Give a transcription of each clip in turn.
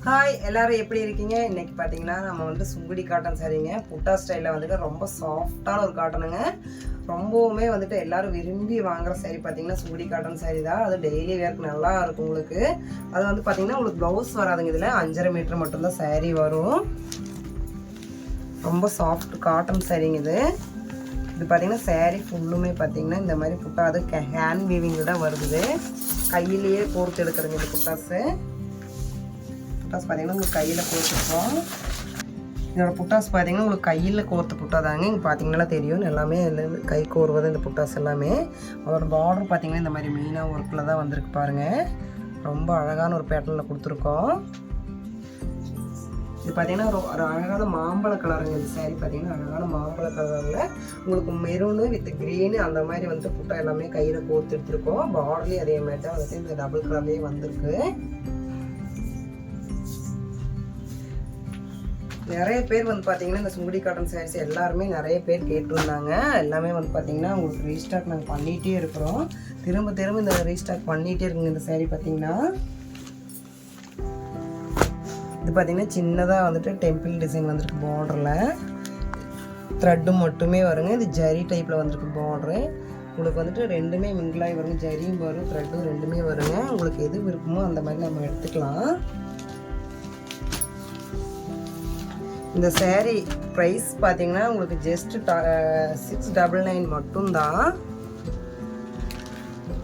Hi எல்லாரும் எப்படி இருக்கீங்க? இன்னைக்கு பார்த்தீங்கன்னா நம்ம வந்து சுங்குடி காட்டன் சாரீங்க. புட்டா ஸ்டைலில் வந்துட்டு ரொம்ப சாஃப்டான ஒரு காட்டனுங்க. ரொம்பவுமே வந்துட்டு எல்லாரும் விரும்பி வாங்குற சாரீ பார்த்தீங்கன்னா சுங்குடி காட்டன் சாரீ தான். அது டெய்லி வேர்க்கு நல்லா இருக்கும் உங்களுக்கு. அது வந்து பார்த்தீங்கன்னா உங்களுக்கு ப்ளவுஸ் வராதுங்க. இதில் 5.5 மீட்டர் மட்டும்தான் சாரீ வரும். ரொம்ப சாஃப்ட் காட்டன் சாரீங்க இது. இது பார்த்தீங்கன்னா சாரீ ஃபுல்லுமே பார்த்தீங்கன்னா இந்த மாதிரி புட்டா அது ஹேண்ட் வீவிங்கில் தான் வருது. கையிலேயே கோர்த்து எடுக்கிறதுங்க இந்த புட்டாஸு. புட்டாஸ் பார்த்தீங்கன்னா உங்களுக்கு கையில் கோர்த்துருக்கோம். இதோட புட்டாஸ் பார்த்தீங்கன்னா உங்களுக்கு கையில் கோர்த்து புட்டா தாங்க. இங்கே பார்த்தீங்கன்னா தெரியும் எல்லாமே கை கோர்வது இந்த புட்டாஸ் எல்லாமே. அதோட பார்டர் பார்த்தீங்கன்னா இந்த மாதிரி மெயினாக ஒர்க்கில் தான் வந்திருக்கு பாருங்கள். ரொம்ப அழகான ஒரு பேட்டர்னில் கொடுத்துருக்கோம். இது பார்த்தீங்கன்னா ஒரு அழகான மாம்பழ கலருங்க. இந்த சாரீ பார்த்தீங்கன்னா அழகான மாம்பழ கலரில் உங்களுக்கு மெரூனு வித் க்ரீனு அந்த மாதிரி வந்துட்டு புட்டா எல்லாமே கையில் கோர்த்து எடுத்துருக்கோம். பார்டர்லேயும் அதே மாதிரி தான் வந்துட்டு இந்த டபுள் கலர்லேயே வந்திருக்கு. நிறைய பேர் வந்து பார்த்தீங்கன்னா இந்த சுங்குடி காட்டன் சாரீஸ் எல்லாருமே நிறைய பேர் கேட்டிருந்தாங்க. எல்லாமே வந்து பார்த்தீங்கன்னா உங்களுக்கு ரீஸ்டாக் நாங்கள் பண்ணிகிட்டே இருக்கிறோம். திரும்ப திரும்ப இந்த ரீஸ்டாக் பண்ணிகிட்டே இருக்குங்க. இந்த சாரீ பார்த்தீங்கன்னா இது பார்த்தீங்கன்னா சின்னதாக வந்துட்டு டெம்பிள் டிசைன் வந்துருக்கு. பார்டரில் த்ரெட்டு மட்டுமே வருங்க. இது ஜரி டைப்பில் வந்துருக்கு பார்டரு. உங்களுக்கு வந்துட்டு ரெண்டுமே மிங்கிளாகி வருங்க. ஜரியும் வரும், த்ரெட்டும் ரெண்டுமே வருங்க. உங்களுக்கு எது விருப்பமோ அந்த மாதிரி நம்ம எடுத்துக்கலாம். இந்த சேரீ ப்ரைஸ் பார்த்தீங்கன்னா உங்களுக்கு ஜஸ்ட் 699 மட்டும்தான்.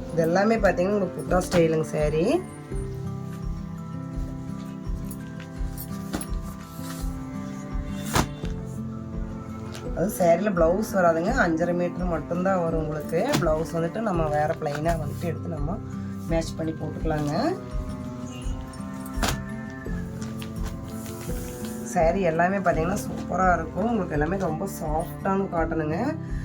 இது எல்லாமே பார்த்தீங்கன்னா உங்களுக்கு புட்டா ஸ்டைலுங்க சேரீ. அது சேரீல ப்ளவுஸ் வராதுங்க. 5.5 மீட்டர் மட்டும்தான் வரும் உங்களுக்கு. ப்ளவுஸ் வந்துட்டு நம்ம வேறு ப்ளைனாக வந்துட்டு எடுத்து நம்ம மேட்ச் பண்ணி போட்டுக்கலாங்க. சாரீ எல்லாமே பார்த்தீங்கன்னா சூப்பராக இருக்கும். உங்களுக்கு எல்லாமே ரொம்ப சாஃப்டான காட்டனுங்க.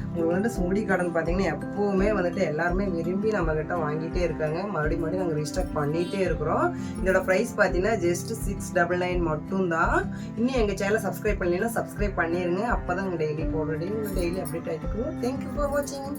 உங்களுக்கு வந்துட்டு சுங்குடி காட்டன் பார்த்தீங்கன்னா எப்போவுமே வந்துட்டு எல்லாருமே விரும்பி நம்மக்கிட்ட வாங்கிட்டே இருக்காங்க. மறுபடியும் நாங்கள் ரீஸ்டாக் பண்ணிகிட்டே இருக்கிறோம். இதோட ப்ரைஸ் பார்த்தீங்கன்னா ஜஸ்ட் 699 மட்டும்தான். இன்னும் எங்கள் சேனலை சப்ஸ்கிரைப் பண்ணலைன்னா சப்ஸ்கிரைப் பண்ணிடுங்க. அப்போ தான் டெய்லி போடுற டெய்லி அப்டேட் ஆகிருக்கும். தேங்க்யூ ஃபார் வாட்சிங்.